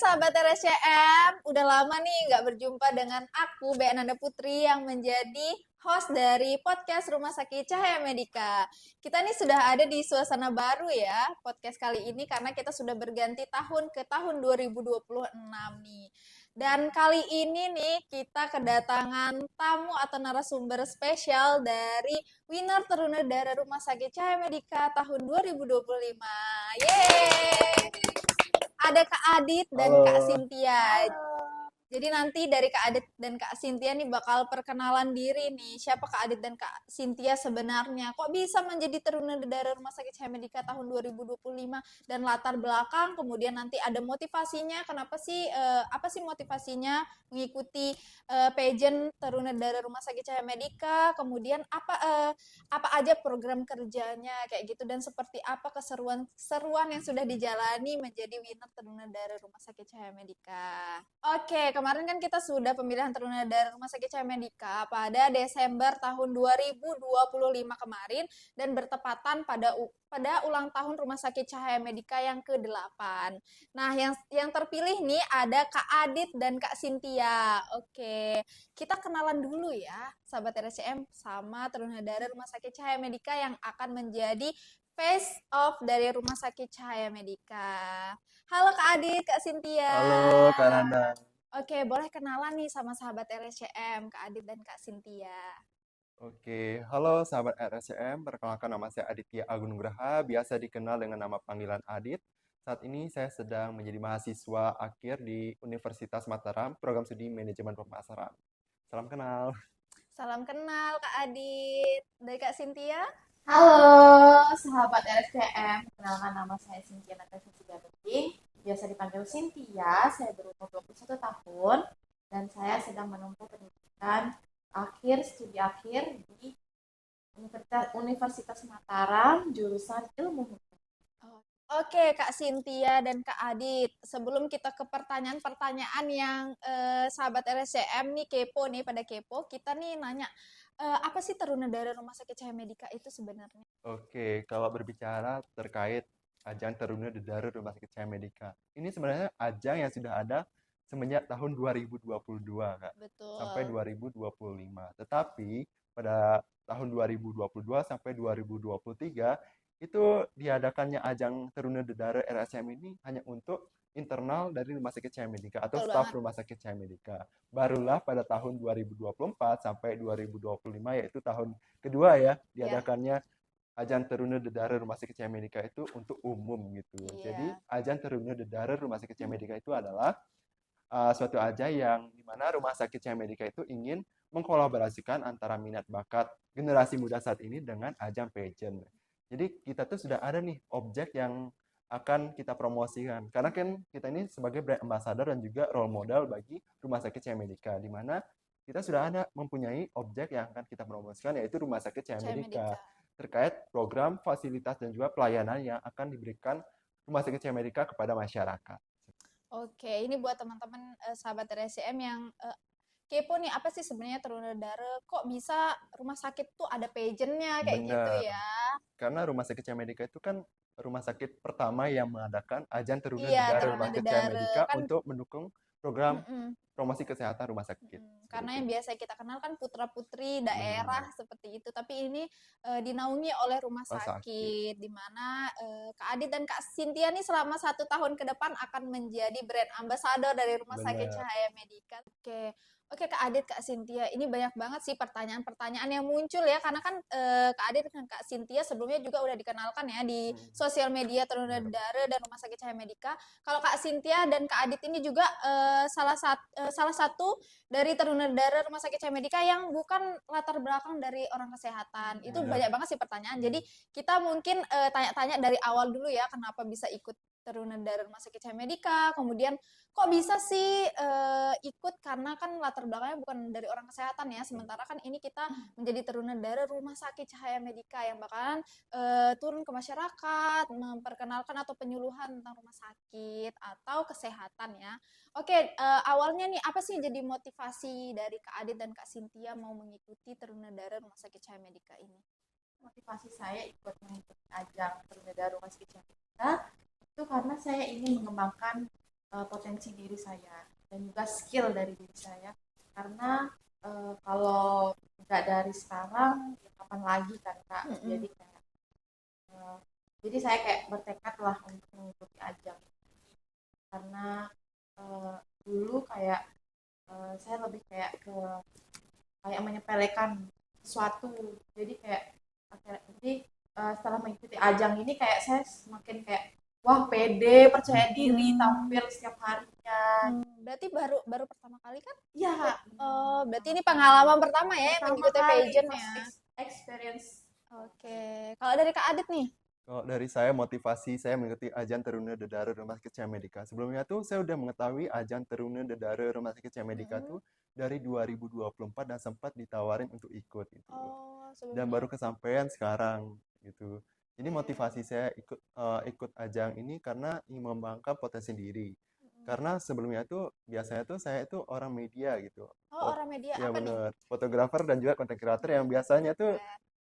sahabat RSCM, udah lama nih nggak berjumpa dengan aku, Bea Nanda Putri, yang menjadi host dari podcast Rumah Sakit Cahaya Medika. Kita nih sudah ada di suasana baru ya, podcast kali ini, karena kita sudah berganti tahun ke tahun 2026 nih. Dan kali ini nih, kita kedatangan tamu atau narasumber spesial dari winner Terunedara Rumah Sakit Cahaya Medika tahun 2025. Yeay! Ada Kak Adit dan Kak Halo, Cynthia. Jadi nanti dari Kak Adit dan Kak Cynthia nih bakal perkenalan diri nih. Siapa Kak Adit dan Kak Cynthia sebenarnya? Kok bisa menjadi Terunedara Rumah Sakit Cahaya Medika tahun 2025 dan latar belakang, kemudian nanti ada motivasinya. Kenapa sih apa sih motivasinya mengikuti pageant Terunedara Rumah Sakit Cahaya Medika? Kemudian apa aja program kerjanya kayak gitu dan seperti apa keseruan yang sudah dijalani menjadi winner Terunedara Rumah Sakit Cahaya Medika. Oke, kemarin kan kita sudah pemilihan Terunedara Rumah Sakit Cahaya Medika pada Desember tahun 2025 kemarin dan bertepatan pada ulang tahun Rumah Sakit Cahaya Medika yang ke-8. Nah, yang terpilih nih ada Kak Adit dan Kak Cynthia. Oke, kita kenalan dulu ya, sahabat RSCM, sama Terunedara Rumah Sakit Cahaya Medika yang akan menjadi face off dari Rumah Sakit Cahaya Medika. Halo Kak Adit, Kak halo Cynthia. Kak Nanda. Oke, boleh kenalan nih sama sahabat RSCM, Kak Adit dan Kak Cynthia. Oke, halo sahabat RSCM. Perkenalkan nama saya Aditya Agung Nugraha, biasa dikenal dengan nama panggilan Adit. Saat ini saya sedang menjadi mahasiswa akhir di Universitas Mataram, program studi manajemen pemasaran. Salam kenal. Salam kenal Kak Adit. Dari Kak Cynthia? Halo, sahabat RSCM. Kenalkan nama saya Cynthia Natasha Sigabeting. Biasa dipanggil Cynthia. Saya berumur 21 tahun dan saya sedang menempuh pendidikan studi akhir di Universitas Mataram, jurusan Ilmu Hukum. Oke, Kak Cynthia dan Kak Adit. Sebelum kita ke pertanyaan-pertanyaan yang sahabat RSCM nih kepo nih, pada kepo, kita nih nanya, apa sih Terunedara Rumah Sakit Cahaya Medika itu sebenarnya? Oke, kalau berbicara terkait ajang Terunedara Rumah Sakit Cahaya Medika, ini sebenarnya ajang yang sudah ada semenjak tahun 2022, Kak, sampai Betul. 2025. Tetapi pada tahun 2022 sampai 2023 itu diadakannya ajang Terunedara RSCM ini hanya untuk internal dari Rumah Sakit Cahaya Medika atau Betul staf banget. Rumah Sakit Cahaya Medika. Barulah pada tahun 2024 sampai 2025, yaitu tahun kedua ya, Ya, diadakannya ajang Terunedara Rumah Sakit Cahaya Medika itu untuk umum gitu. Jadi iya. ajang Terunedara Rumah Sakit Cahaya Medika itu adalah suatu ajang yang dimana Rumah Sakit Cahaya Medika itu ingin mengkolaborasikan antara minat bakat generasi muda saat ini dengan ajang pageant. Jadi kita tuh sudah ada nih objek yang akan kita promosikan. Karena kan kita ini sebagai brand ambassador dan juga role model bagi Rumah Sakit Cahaya Medika, di mana kita sudah ada mempunyai objek yang akan kita promosikan, yaitu Rumah Sakit Cahaya Cahaya Medika, Medika. terkait program, fasilitas, dan juga pelayanan yang akan diberikan Rumah Sakit Cahaya Medika kepada masyarakat. Oke, ini buat teman-teman sahabat RSCM yang kepo nih, apa sih sebenarnya Terunedara? Kok bisa rumah sakit tuh ada pageantnya kayak gitu Benar, ya? karena Rumah Sakit Cahaya Medika itu kan rumah sakit pertama yang mengadakan ajang Iya, Terunedara Rumah Sakit Cahaya Terunedara Medika kan. untuk mendukung program Mm-mm. promosi kesehatan rumah sakit. Seperti Karena itu. yang biasa kita kenal kan putra-putri daerah Benar, seperti itu, tapi ini dinaungi oleh rumah rumah sakit. sakit, di mana Kak Adit dan Kak Cynthia nih selama 1 tahun ke depan akan menjadi brand ambassador dari Rumah Sakit Benar. Cahaya Medika. Oke, oke Kak Adit, Kak Cynthia, ini banyak banget sih pertanyaan-pertanyaan yang muncul ya, karena kan Kak Adit dan Kak Cynthia sebelumnya juga udah dikenalkan ya di Hmm, sosial media benar. Terunedara dan Rumah Sakit Cahaya Medika. Kalau Kak Cynthia dan Kak Adit ini juga salah satu dari Terunedara Rumah Sakit Cahaya Medika yang bukan latar belakang dari orang kesehatan. Itu Benar. banyak banget sih pertanyaan. Jadi kita mungkin tanya-tanya dari awal dulu ya, kenapa bisa ikut Terunedara Rumah Sakit Cahaya Medika, kemudian kok bisa sih ikut, karena kan latar belakangnya bukan dari orang kesehatan ya, sementara kan ini kita menjadi Terunedara Rumah Sakit Cahaya Medika yang bakalan turun ke masyarakat, memperkenalkan atau penyuluhan tentang rumah sakit atau kesehatan ya. Oke, awalnya nih apa sih jadi motivasi dari Kak Adit dan Kak Cynthia mau mengikuti Terunedara Rumah Sakit Cahaya Medika ini? Motivasi saya ikut mengikuti ajang Terunedara Rumah Sakit Cahaya Medika itu karena saya ingin mengembangkan potensi diri saya dan juga skill dari diri saya. Karena kalau nggak dari sekarang, ya kapan lagi kan Kak? Jadi kayak eh, jadi saya kayak bertekad lah untuk mengikuti ajang karena eh, dulu kayak saya lebih kayak ke kayak menyepelekan sesuatu. Jadi kayak jadi setelah mengikuti ajang ini kayak saya semakin kayak wah pede, percaya diri, tampil setiap harinya. Berarti baru baru pertama kali kan? Iya. Oh, berarti ini pengalaman pertama ya yang Pertama mengikuti kali pageant first ya. experience. Oke. Kalau dari Kak Adit nih? Kalau dari saya, motivasi saya mengikuti ajang Teruna Dedara Rumah Sakit Cahaya Medika. Sebelumnya tuh saya udah mengetahui ajang Teruna Dedara Rumah Sakit Cahaya Medika tuh dari 2024 dan sempat ditawarin untuk ikut gitu. Oh, Dan sebelumnya. baru kesampaian sekarang gitu. Jadi motivasi saya ikut ajang ini karena ingin mengembangkan potensi diri. Karena sebelumnya tuh biasanya tuh saya itu orang media gitu. Oh, orang media Ya apa nih? bener, fotografer dan juga content creator yang biasanya tuh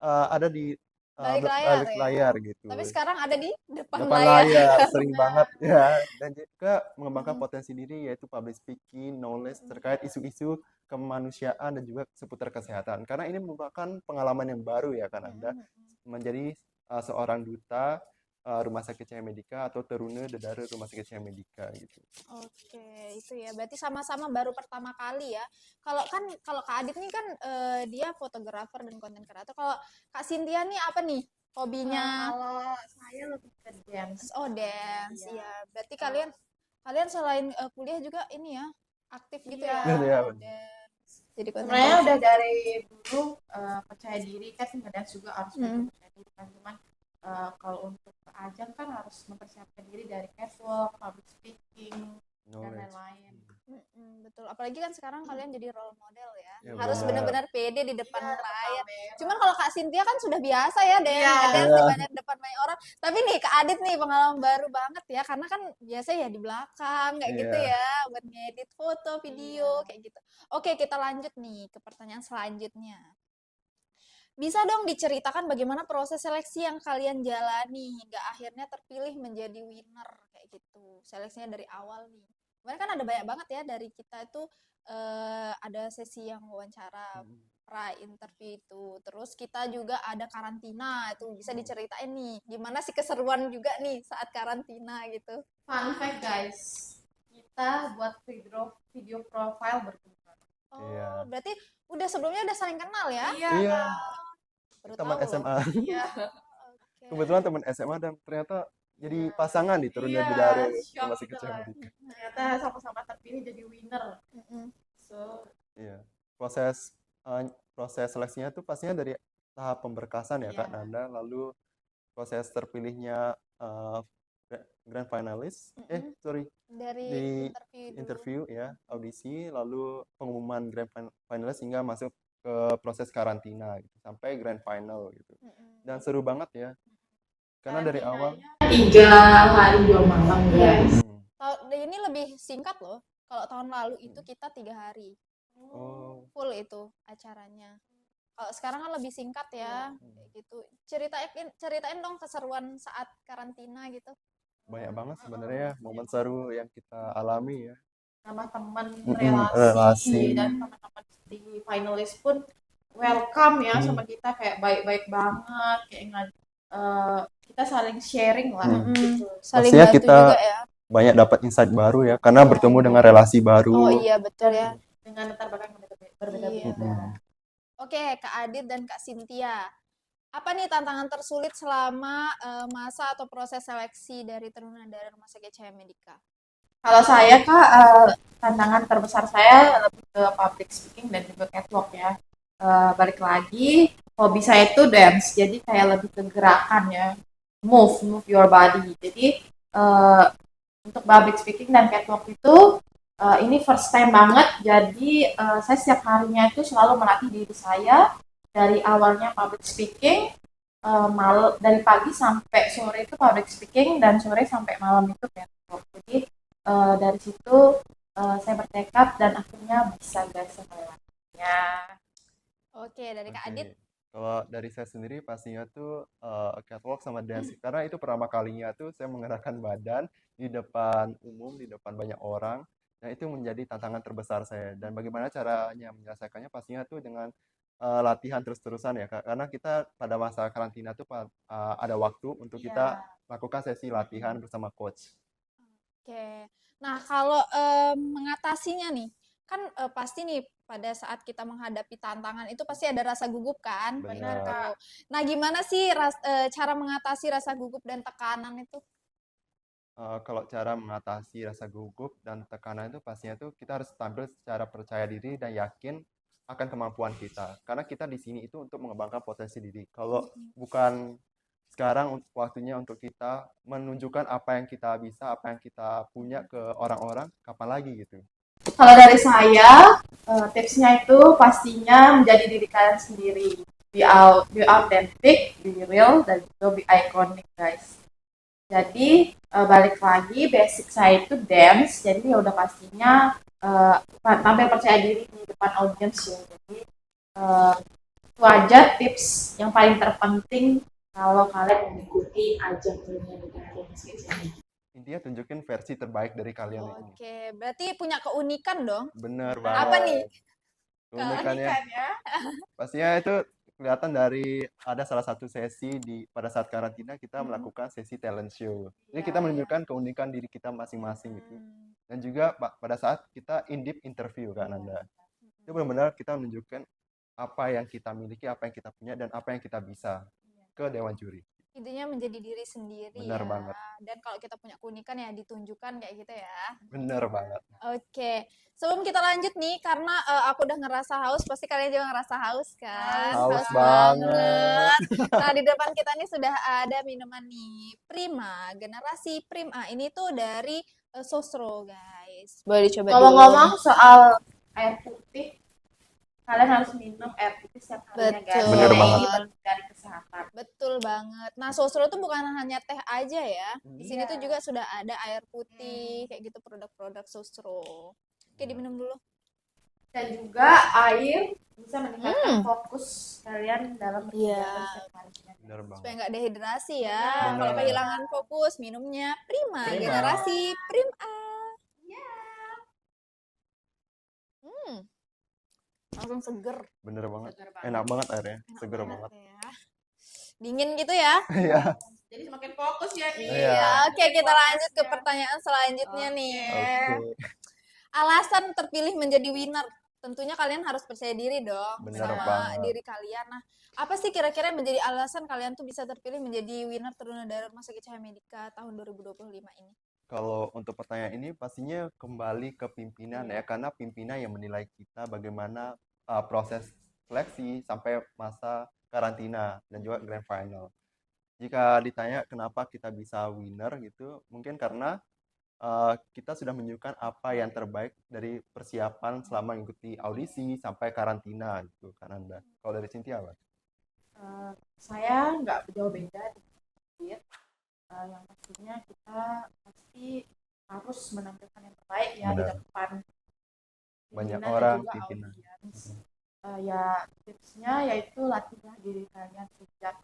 ada di Balik layar balik ya. layar gitu. Tapi sekarang ada di depan Depan layar. layar sering banget ya, dan juga mengembangkan potensi diri yaitu public speaking, knowledge terkait isu-isu kemanusiaan dan juga seputar kesehatan. Karena ini merupakan pengalaman yang baru ya kan Anda menjadi seorang duta Rumah Sakit Cahaya Medika atau Teruna Dedara Rumah Sakit Cahaya Medika gitu. Oke, itu ya. Berarti sama-sama baru pertama kali ya. Kalau Kak Adit nih kan dia fotografer dan konten kreator. Kalau Kak Cynthia nih apa nih hobinya? Kalau saya lebih ke dance. Oh, dance. Iya. Iya. Berarti kalian selain kuliah juga ini ya, aktif gitu Iya. ya. Iya, Oh, benar. dance. Jadi konten Sebenarnya kreator. udah dari dulu percaya diri kan ngedance juga harus percaya diri kan cuman kalau untuk ke ajang kan harus mempersiapkan diri dari catwalk, public speaking dan Knowledge. lain-lain. Betul. Apalagi kan sekarang kalian jadi role model ya. Ya, Harus benar. benar-benar pede di depan Iya, layar. kamera. Cuman kalau Kak Cynthia kan sudah biasa ya deh Iya. ngedance di Iya. banyak depan banyak orang. Tapi nih Kak Adit nih pengalaman baru banget ya karena kan biasa ya di belakang kayak gitu Iya. ya buat ngedit foto, video kayak gitu. Oke, kita lanjut nih ke pertanyaan selanjutnya. Bisa dong diceritakan bagaimana proses seleksi yang kalian jalani hingga akhirnya terpilih menjadi winner kayak gitu. Seleksinya dari awal nih. Kemarin kan ada banyak banget ya dari kita itu ada sesi yang wawancara pra interview itu. Terus kita juga ada karantina itu bisa diceritain nih gimana sih keseruan juga nih saat karantina gitu. Fun fact guys, kita buat video profile berdua. Oh, Iya. berarti udah sebelumnya udah saling kenal ya? Iya. Baru Teman tahu loh. SMA. Iya. Oke. Kebetulan teman SMA dan ternyata jadi pasangan di Teruna Iya, Dedara shock Rumah Sakit gitu Cahaya kan. Medika. Ternyata sama-sama terpilih jadi winner. So, Iya. Proses seleksinya tuh pastinya dari tahap pemberkasan ya Kak Iya. Nanda, lalu proses terpilihnya grand finalis, Dari di interview dulu. interview ya, audisi, lalu pengumuman grand finalis hingga masuk ke proses karantina gitu, sampai grand final gitu. Dan seru banget ya. Karena dari awal 3 hari 2 malam guys. Ini lebih singkat loh. Kalau tahun lalu itu kita 3 hari. Full itu acaranya. Kalau sekarang kan lebih singkat ya, kayak gitu. Ceritain dong keseruan saat karantina gitu. banyak banget sebenarnya momen seru yang kita alami ya. Sama teman relasi. dan teman-teman di finalis pun welcome ya sama kita kayak baik-baik banget kayak kita saling sharing lah gitu. Saling Pastinya bantu kita juga ya. banyak dapat insight baru ya, karena bertemu dengan relasi baru. Oh iya betul ya. Dengan latar belakang yang berbeda-beda. Iya. Oke, Kak Adit dan Kak Cynthia. Apa nih tantangan tersulit selama masa atau proses seleksi dari Teruna dari Rumah Sakit Cahaya Medika? Kalau saya Kak, tantangan terbesar saya lebih ke public speaking dan juga catwalk ya. Balik lagi, hobi saya itu dance, jadi kayak lebih ke gerakan ya, move your body. Jadi untuk public speaking dan catwalk itu ini first time banget, jadi saya setiap harinya itu selalu melatih diri saya dari awalnya public speaking, dari pagi sampai sore itu public speaking dan sore sampai malam itu catwalk. Jadi dari situ saya bertekad dan akhirnya bisa guys semuanya. Oke, dari Kak Adit. Kalau dari saya sendiri pastinya tuh catwalk sama dance karena itu pertama kalinya tuh saya menggerakkan badan di depan umum, di depan banyak orang. Dan itu menjadi tantangan terbesar saya. Dan bagaimana caranya menyelesaikannya pastinya tuh dengan latihan terus-terusan ya Kak. Karena kita pada masa karantina tuh ada waktu untuk kita Iya. lakukan sesi latihan bersama coach. Oke. Nah, kalau mengatasinya nih, kan pasti nih pada saat kita menghadapi tantangan itu pasti ada rasa gugup kan, Benar, Benar. gitu. Kak. Nah, gimana sih cara mengatasi rasa gugup dan tekanan itu? Kalau cara mengatasi rasa gugup dan tekanan itu pastinya tuh kita harus tampil secara percaya diri dan yakin akan kemampuan kita. Karena kita di sini itu untuk mengembangkan potensi diri. Kalau bukan sekarang waktunya untuk kita menunjukkan apa yang kita bisa, apa yang kita punya ke orang-orang, kapan lagi gitu. Kalau dari saya, tipsnya itu pastinya menjadi diri kalian sendiri. Be authentic, be real, dan juga be iconic, guys. Jadi, balik lagi, basic saya itu dance, jadi ya udah pastinya tampil percaya diri di depan audiens ya. Jadi, itu aja tips yang paling terpenting kalau kalian mengikuti ajang ini. Intinya tunjukin versi terbaik dari kalian ini. Oke, berarti punya keunikan dong. Bener Apa banget. nih? Keunikannya ya. pastinya itu kelihatan dari ada salah satu sesi pada saat karantina kita melakukan sesi talent show. Jadi kita menunjukkan keunikan diri kita masing-masing gitu. Dan juga pada saat kita in-depth interview kan Anda. Itu benar-benar kita menunjukkan apa yang kita miliki, apa yang kita punya, dan apa yang kita bisa ke dewan juri. Intinya menjadi diri sendiri Bener ya. banget. Dan kalau kita punya keunikan ya ditunjukkan kayak gitu ya. Bener banget. Oke, sebelum kita lanjut nih, karena aku udah ngerasa haus, pasti kalian juga ngerasa haus kan? Haus banget. Nah, di depan kita nih sudah ada minuman nih, Prima, generasi Prima. Ini tuh dari Sosro, guys. Boleh dicoba dulu. Ngomong-ngomong soal air putih, kalian harus minum air putih setiap harinya, guys. Betul. Bener Karena banget. ini penting dari kesehatan. Betul banget. Nah, Sosro tuh bukan hanya teh aja ya. Di sini Iya. tuh juga sudah ada air putih, kayak gitu produk-produk Sosro. Oke, diminum dulu. Dan juga air bisa meningkatkan fokus kalian dalam berkegiatan setiap harinya. Bener banget. Supaya nggak dehidrasi ya. Benar. Kalau kehilangan fokus, minumnya Prima, Prima. generasi Prima. Iya. Langsung seger. Bener banget. Segar banget. Enak banget airnya. Enak Seger banget. ya. Dingin gitu ya. Iya. Jadi semakin fokus ya. Iya. Oke, kita lanjut ke pertanyaan selanjutnya nih. Oke. Alasan terpilih menjadi winner. Tentunya kalian harus percaya diri dong Bener sama banget. diri kalian. Nah, apa sih kira-kira yang menjadi alasan kalian tuh bisa terpilih menjadi winner Trunadara Rumah Sakit Cahaya Medika tahun 2025 ini? Kalau untuk pertanyaan ini pastinya kembali ke pimpinan ya, karena pimpinan yang menilai kita bagaimana proses seleksi sampai masa karantina dan juga grand final. Jika ditanya kenapa kita bisa winner gitu, mungkin karena kita sudah menunjukkan apa yang terbaik dari persiapan selama mengikuti audisi sampai karantina gitu kan Anda. Kalau dari Cynthia apa? Saya nggak jauh beda sedikit. Yang pastinya kita pasti harus menampilkan yang terbaik ya di Benar. depan Banyak pimpinan dan orang, juga pimpinan. audiens. Ya tipsnya yaitu latihlah diri kalian sejak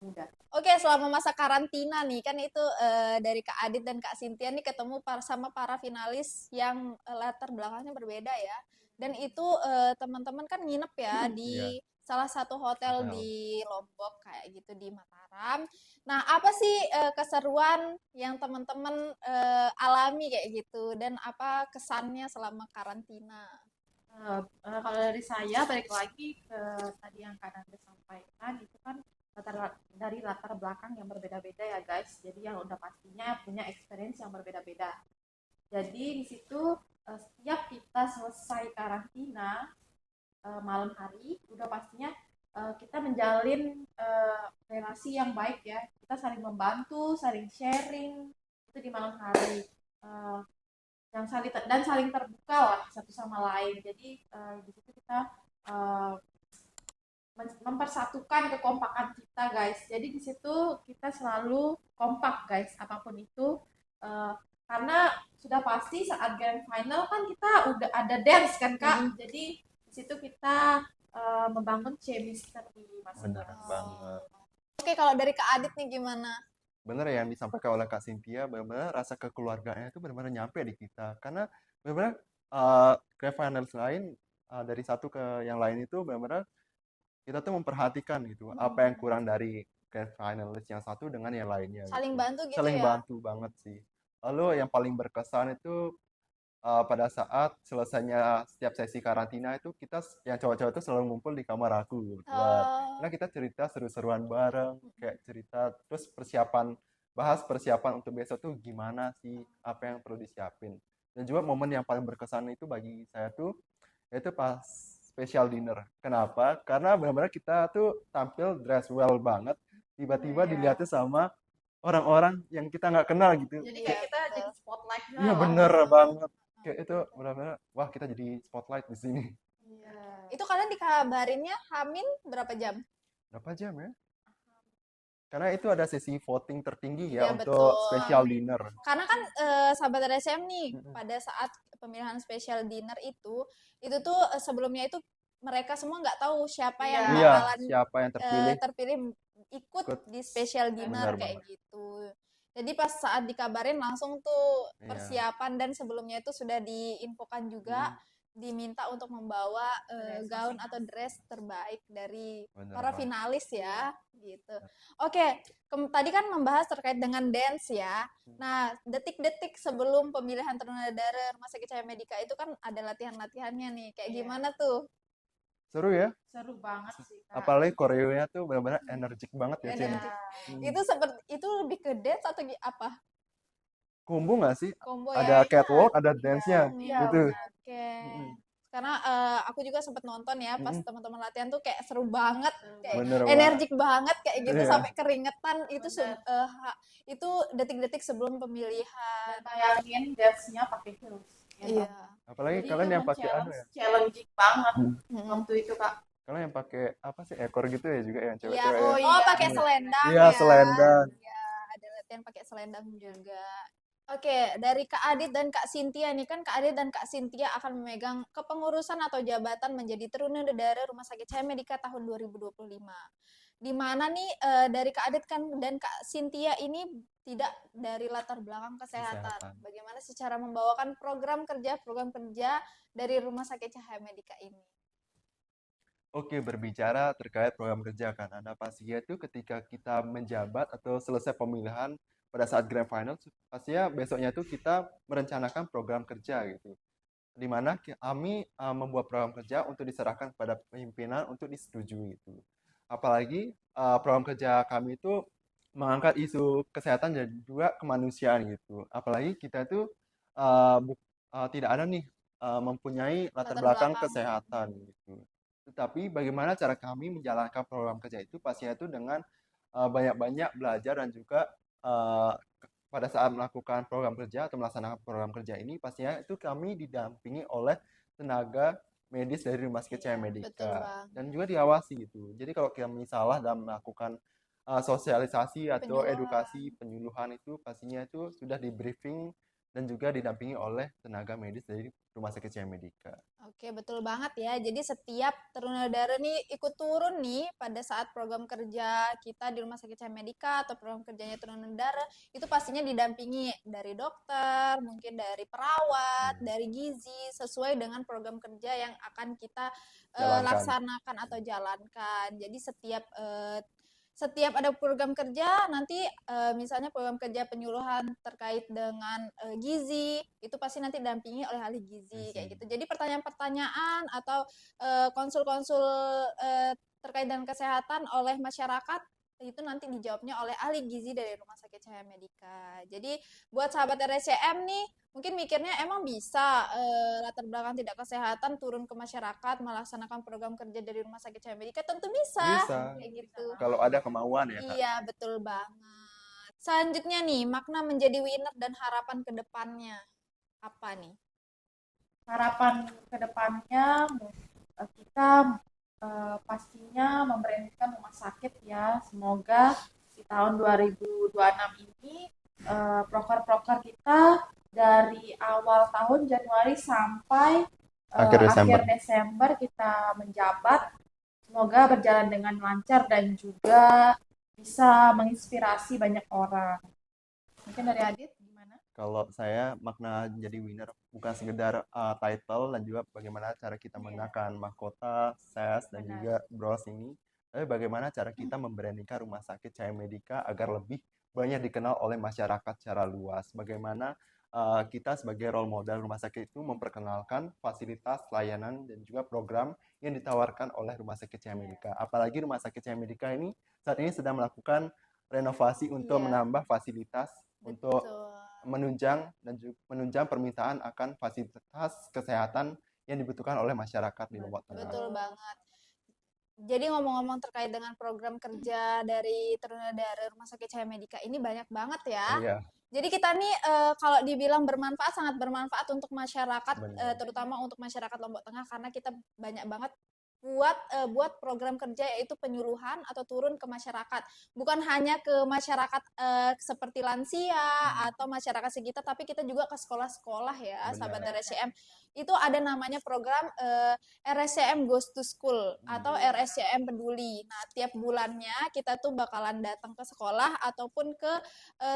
muda. Oke, selama masa karantina nih kan itu dari Kak Adit dan Kak Cynthia nih ketemu sama para finalis yang latar belakangnya berbeda ya. Dan itu teman-teman kan nginep ya di salah satu hotel di Lombok kayak gitu di Mataram. Nah, apa sih keseruan yang teman-teman alami kayak gitu dan apa kesannya selama karantina? Kalau dari saya balik lagi ke tadi yang Kak Nanda sampaikan itu kan dari latar belakang yang berbeda-beda ya guys. Jadi yang udah pastinya punya experience yang berbeda-beda. Jadi di situ setiap kita selesai karantina malam hari, udah pastinya kita menjalin relasi yang baik ya. Kita saling membantu, saling sharing itu di malam hari. Yang saling terbuka lah satu sama lain. Jadi di situ kita mempersatukan kekompakan kita guys. Jadi di situ kita selalu kompak guys, apapun itu. Karena sudah pasti saat grand final kan kita udah ada dance kan Kak. Jadi di situ kita membangun chemistry Bener masing-masing. banget. Oke, kalau dari Kak Adit nih gimana? Bener ya yang disampaikan oleh Kak Cynthia, benar-benar rasa kekeluargaannya itu benar-benar nyampe di kita. Karena benar-benar grand finals lain dari satu ke yang lain itu benar-benar kita tuh memperhatikan gitu apa yang kurang dari grand finalist yang satu dengan yang lainnya Saling gitu. bantu gitu Saling ya? bantu banget sih. Lalu yang paling berkesan itu pada saat selesainya setiap sesi karantina itu kita yang cowok-cowok itu selalu ngumpul di kamar aku kebetulan. Oh, Karena kita cerita seru-seruan bareng, kayak cerita terus bahas persiapan untuk besok tuh gimana sih, apa yang perlu disiapin. Dan juga momen yang paling berkesan itu bagi saya tuh yaitu pas special dinner. Kenapa? Karena benar-benar kita tuh tampil dress well banget, tiba-tiba Iya. dilihatnya sama orang-orang yang kita nggak kenal gitu. Jadi Iya, kayak kita betul. jadi spotlight Iya bener banget. Kayak itu benar-benar wah kita jadi spotlight di sini. Iya. Itu kalian dikabarinnya Hamin berapa jam? Berapa jam ya? Karena itu ada sesi voting tertinggi ya Iya, untuk betul. special dinner. Karena kan sahabat RSM nih Mm-mm. pada saat pemilihan special dinner itu tuh sebelumnya itu mereka semua nggak tahu siapa yang Iya. Iya, bakalan siapa yang terpilih? terpilih ikut Ikut. di special dinner Benar kayak banget. gitu. Jadi pas saat dikabarin langsung tuh Iya. persiapan dan sebelumnya itu sudah diinfokan juga diminta untuk membawa Dress gaun masing-masing. atau dress terbaik dari Benar para banget. finalis ya gitu. Oke, tadi kan membahas terkait dengan dance ya. Nah, detik-detik sebelum pemilihan Trunadara Rumah Sakit Cahaya Medika itu kan ada latihan-latihannya nih. Kayak Iya. gimana tuh? Seru ya? Seru banget sih, Kak. Apalagi koreonya tuh benar-benar energik banget ya, Cin. Energik. Hmm. Itu seperti itu lebih ke dance atau apa? Combo nggak sih? Combo Ada ya. catwalk, ada dance-nya. Iya, Gitu. Oke. Mm-mm. Karena aku juga sempat nonton ya pas Mm-mm. teman-teman latihan tuh kayak seru banget, kayak Bener banget. energik banget kayak gitu Iya. sampai keringetan itu Bener. itu detik-detik sebelum pemilihan. Dan bayangin dance-nya pakai heels. Iya. Apalagi Jadi kalian itu yang pakai anu ya. challenging banget Mm-mm. waktu itu, Kak. Kalian yang pakai apa sih ekor gitu ya juga yang Iya. cewek-cewek ya. Oh, Oh, iya. pakai selendang Iya, ya. selendang. Iya, ada latihan pakai selendang juga. Oke, dari Kak Adit dan Kak Cynthia nih kan Kak Adit dan Kak Cynthia akan memegang kepengurusan atau jabatan menjadi Trunadara Rumah Sakit Cahaya Medika tahun 2025. Di mana nih dari Kak Adit kan dan Kak Cynthia ini tidak dari latar belakang kesehatan. Kesehatan. Bagaimana sih cara membawakan program kerja dari Rumah Sakit Cahaya Medika ini? Oke, berbicara terkait program kerja kan. Nah, pastinya itu ketika kita menjabat atau selesai pemilihan pada saat grand final, pastinya besoknya itu kita merencanakan program kerja gitu. Di mana kami membuat program kerja untuk diserahkan kepada pimpinan untuk disetujui gitu. Apalagi program kerja kami itu mengangkat isu kesehatan dan juga kemanusiaan gitu. Apalagi kita itu tidak ada nih mempunyai latar belakang kesehatan gitu. Tetapi bagaimana cara kami menjalankan program kerja itu pastinya itu dengan banyak-banyak belajar dan juga pada saat melakukan program kerja atau melaksanakan program kerja ini pastinya itu kami didampingi oleh tenaga medis dari Rumah Sakit Cahaya Betul Medika banget. dan juga diawasi gitu. Jadi kalau kami salah dalam melakukan sosialisasi atau Penyuluhan. edukasi penyuluhan itu pastinya itu sudah di briefing dan juga didampingi oleh tenaga medis dari Rumah Sakit Cahaya Medika. Oke, betul banget ya. Jadi setiap Trunadara nih ikut turun nih pada saat program kerja kita di Rumah Sakit Cahaya Medika atau program kerjanya Trunadara, itu pastinya didampingi dari dokter, mungkin dari perawat, dari gizi, sesuai dengan program kerja yang akan kita Jalankan. laksanakan atau jalankan. Jadi setiap ada program kerja nanti misalnya program kerja penyuluhan terkait dengan gizi itu pasti nanti didampingi oleh ahli gizi kayak gitu. Jadi pertanyaan-pertanyaan atau konsul-konsul terkait dengan kesehatan oleh masyarakat itu nanti dijawabnya oleh ahli gizi dari Rumah Sakit Cahaya Medika. Jadi buat sahabat RSCM nih mungkin mikirnya emang bisa latar belakang tidak kesehatan turun ke masyarakat melaksanakan program kerja dari Rumah Sakit Cahaya Medika, tentu bisa. Bisa. Kayak gitu. Kalau ada kemauan ya, Kak. Iya, betul banget. Selanjutnya nih, makna menjadi winner dan harapan ke depannya. Apa nih? Harapan ke depannya kita pastinya memberanikan rumah sakit ya. Semoga di tahun 2026 ini proker-proker kita dari awal tahun Januari sampai Akhir Desember. Desember kita menjabat Semoga berjalan dengan lancar dan juga bisa menginspirasi banyak orang. Mungkin dari Adit gimana? Kalau saya makna jadi winner bukan sekedar title dan juga bagaimana cara kita menggunakan mahkota, ses dan Benar. juga bros ini, tapi bagaimana cara kita membrandingkan Rumah Sakit Cahaya Medika agar lebih banyak dikenal oleh masyarakat secara luas. Bagaimana kita sebagai role model rumah sakit itu memperkenalkan fasilitas, layanan dan juga program yang ditawarkan oleh Rumah Sakit Cahaya Medika. Apalagi Rumah Sakit Cahaya Medika ini saat ini sedang melakukan renovasi untuk Iya. menambah fasilitas untuk Betul. menunjang permintaan akan fasilitas kesehatan yang dibutuhkan oleh masyarakat di Lombok Tengah. Betul banget. Jadi ngomong-ngomong terkait dengan program kerja dari Trunadara Rumah Sakit Cahaya Medika ini banyak banget ya. Iya, Jadi kita nih kalau dibilang bermanfaat, sangat bermanfaat untuk masyarakat, benar. terutama untuk masyarakat Lombok Tengah karena kita banyak banget buat program kerja yaitu penyuluhan atau turun ke masyarakat. Bukan hanya ke masyarakat seperti lansia atau masyarakat sekitar, tapi kita juga ke sekolah-sekolah ya, sahabat Benar. RSCM. Itu ada namanya program RSCM Goes to School atau RSCM Peduli. Nah, tiap bulannya kita tuh bakalan datang ke sekolah ataupun ke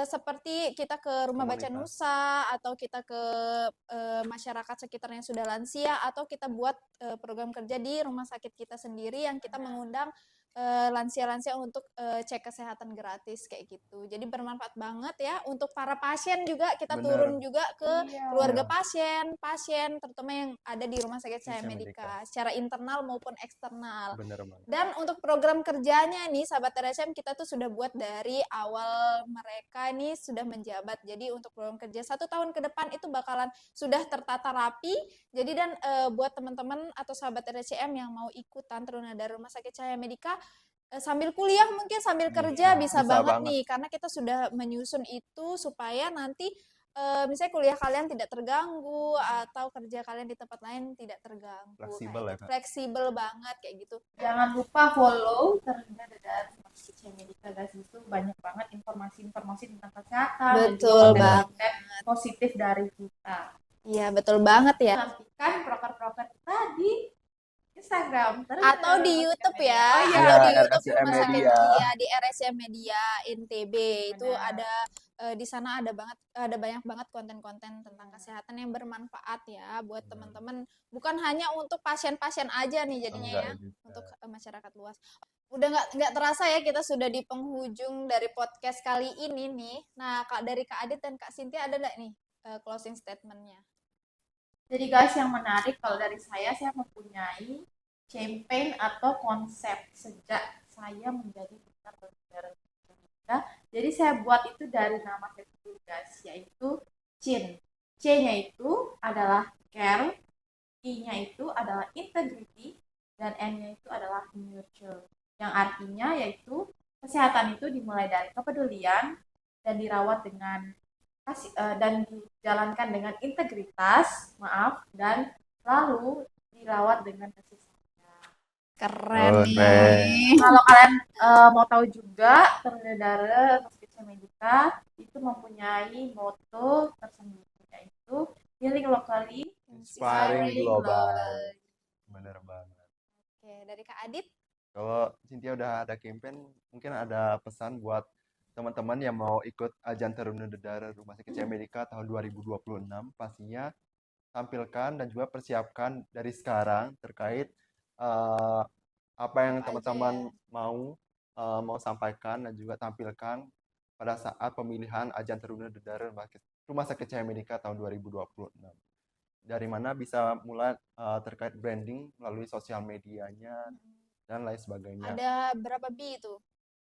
seperti kita ke Rumah Baca Komunitas. Nusa atau kita ke masyarakat sekitar yang sudah lansia atau kita buat program kerja di rumah sakit kita sendiri yang kita mengundang lansia-lansia untuk cek kesehatan gratis kayak gitu. Jadi bermanfaat banget ya untuk para pasien juga kita Benar. turun juga ke Iya. keluarga Iya. pasien terutama yang ada di Rumah Sakit Cahaya Cahaya Medika Medika. secara internal maupun eksternal. Benar banget. Dan untuk program kerjanya nih sahabat RSM kita tuh sudah buat dari awal mereka nih sudah menjabat. Jadi untuk program kerja 1 tahun ke depan itu bakalan sudah tertata rapi. Jadi dan buat teman-teman atau sahabat RSCM yang mau ikutan Trunadara Rumah Sakit Cahaya Medika sambil kuliah mungkin sambil kerja bisa Bisa banget banget. nih karena kita sudah menyusun itu supaya nanti misalnya kuliah kalian tidak terganggu atau kerja kalian di tempat lain tidak terganggu. Fleksibel kayak ya, gitu. Kak. Fleksibel banget kayak gitu. Jangan lupa follow Trunadara Rumah Sakit Cahaya Medika guys, itu banyak banget informasi-informasi tentang kesehatan dan juga Betul konten-konten positif dari kita. Iya, betul banget ya. Nantikan proker-proker kita di Instagram Atau di YouTube ya. Oh iya, Atau di Iya, YouTube RSCM Rumah Sakit Media. iya di RSCM Media INTB. Itu Benar. ada di sana ada banyak banget konten-konten tentang kesehatan yang bermanfaat ya buat teman-teman. Bukan hanya untuk pasien-pasien aja nih jadinya Enggak ya, juga. untuk masyarakat luas. Udah nggak terasa ya kita sudah di penghujung dari podcast kali ini nih. Nah, dari Kak Adit dan Kak Cynthia ada nggak nih closing statement-nya? Jadi guys, yang menarik kalau dari saya mempunyai campaign atau konsep sejak saya menjadi duta Trunadara Medika. Jadi saya buat itu dari nama saya sendiri guys, yaitu CIN. C-nya itu adalah care, I-nya itu adalah integrity, dan N-nya itu adalah nurture. Yang artinya yaitu kesehatan itu dimulai dari kepedulian dan dirawat dengan dan dijalankan dengan integritas, dan lalu dirawat dengan kasih sayang. Keren Keren. nih. Kalau kalian mau tahu juga, Trunadara Rumah Sakit Cahaya Medika itu mempunyai moto tersendiri, yaitu Healing Locally, Inspiring global. globally. Bener banget. Oke, dari Kak Adit? Kalau Cynthia udah ada campaign, mungkin ada pesan buat teman-teman yang mau ikut ajang Trunadara Rumah Sakit Cahaya Medika tahun 2026. Pastinya tampilkan dan juga persiapkan dari sekarang terkait apa yang Apa aja teman-teman mau sampaikan dan juga tampilkan pada saat pemilihan ajang Trunadara Rumah Sakit Cahaya Medika tahun 2026. Dari mana bisa mulai terkait branding melalui sosial medianya dan lain sebagainya. Ada berapa B itu?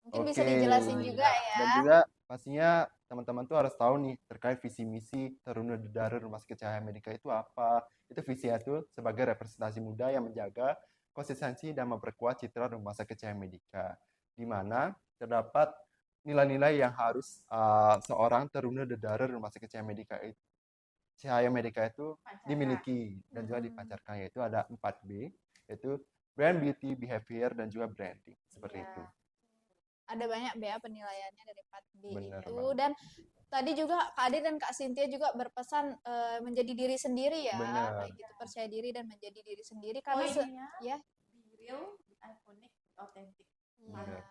Mungkin bisa Oke. dijelasin juga ya. Dan juga pastinya teman-teman tuh harus tahu nih terkait visi misi Trunadara Rumah Sakit Cahaya Medika itu apa. Itu visinya tuh sebagai representasi muda yang menjaga konsistensi dan memperkuat citra Rumah Sakit Cahaya Medika, di mana terdapat nilai-nilai yang harus seorang Trunadara Rumah Sakit Cahaya Medika itu dimiliki dan juga dipancarkan, yaitu ada 4B, yaitu brand, beauty, behavior, dan juga branding. Seperti Iya. itu. Ada banyak BA penilaiannya dari 4B Bener itu. banget. Dan tadi juga Kak Ade dan Kak Cynthia juga berpesan menjadi diri sendiri ya. Bener. Kayak gitu, percaya diri dan menjadi diri sendiri Oh karena ininya, ya be real, be iconic, otentik. Iya.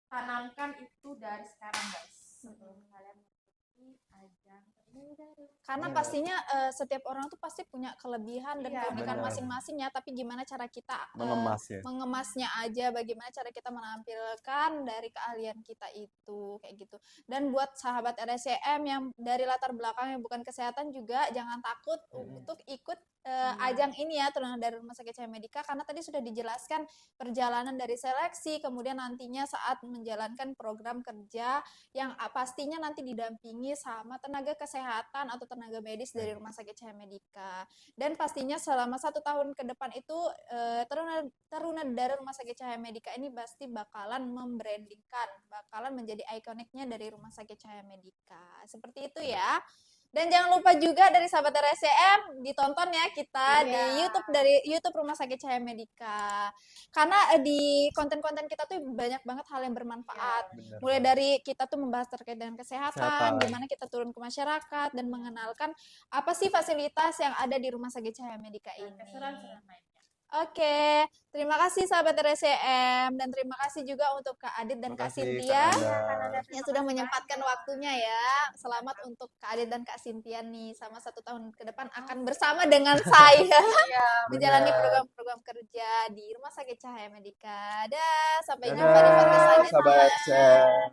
Tanamkan itu dari sekarang guys, sebelum kalian mengikuti ajang terbaru. Karena Bener. pastinya setiap orang tuh pasti punya kelebihan dan Iya, keunikan bener. masing-masing ya, tapi gimana cara kita Mengemas ya. mengemasnya aja, bagaimana cara kita menampilkan dari keahlian kita itu kayak gitu. Dan buat sahabat RSCM yang dari latar belakang yang bukan kesehatan juga jangan takut untuk ikut ajang ini ya, terutama dari Rumah Sakit Cahaya Medika, karena tadi sudah dijelaskan perjalanan dari seleksi, kemudian nantinya saat menjalankan program kerja yang pastinya nanti didampingi sama tenaga kesehatan atau tenaga medis dari Rumah Sakit Cahaya Medika. Dan pastinya selama 1 tahun ke depan itu Taruna dari Rumah Sakit Cahaya Medika ini pasti bakalan membrandingkan, bakalan menjadi ikoniknya dari Rumah Sakit Cahaya Medika. Seperti itu ya. Dan jangan lupa juga dari sahabat RSCM ditonton ya kita di YouTube Rumah Sakit Cahaya Medika. Karena di konten-konten kita tuh banyak banget hal yang bermanfaat. Bener. Mulai dari kita tuh membahas terkait dengan kesehatan, Kesehatan. gimana kita turun ke masyarakat dan mengenalkan apa sih fasilitas yang ada di Rumah Sakit Cahaya Medika ini. Keseruan-keseruan lainnya. Oke, terima kasih sahabat RSCM dan terima kasih juga untuk Kak Adit dan Kak Makasih, Cynthia Kak Anda. yang sudah menyempatkan waktunya ya. Selamat untuk Kak Adit dan Kak Cynthia nih, sama 1 tahun ke depan akan bersama dengan saya menjalani Bener. program-program kerja di Rumah Sakit Cahaya Medika. Dah, sampai Dadah, jumpa di podcast selanjutnya. sahabat RSCM.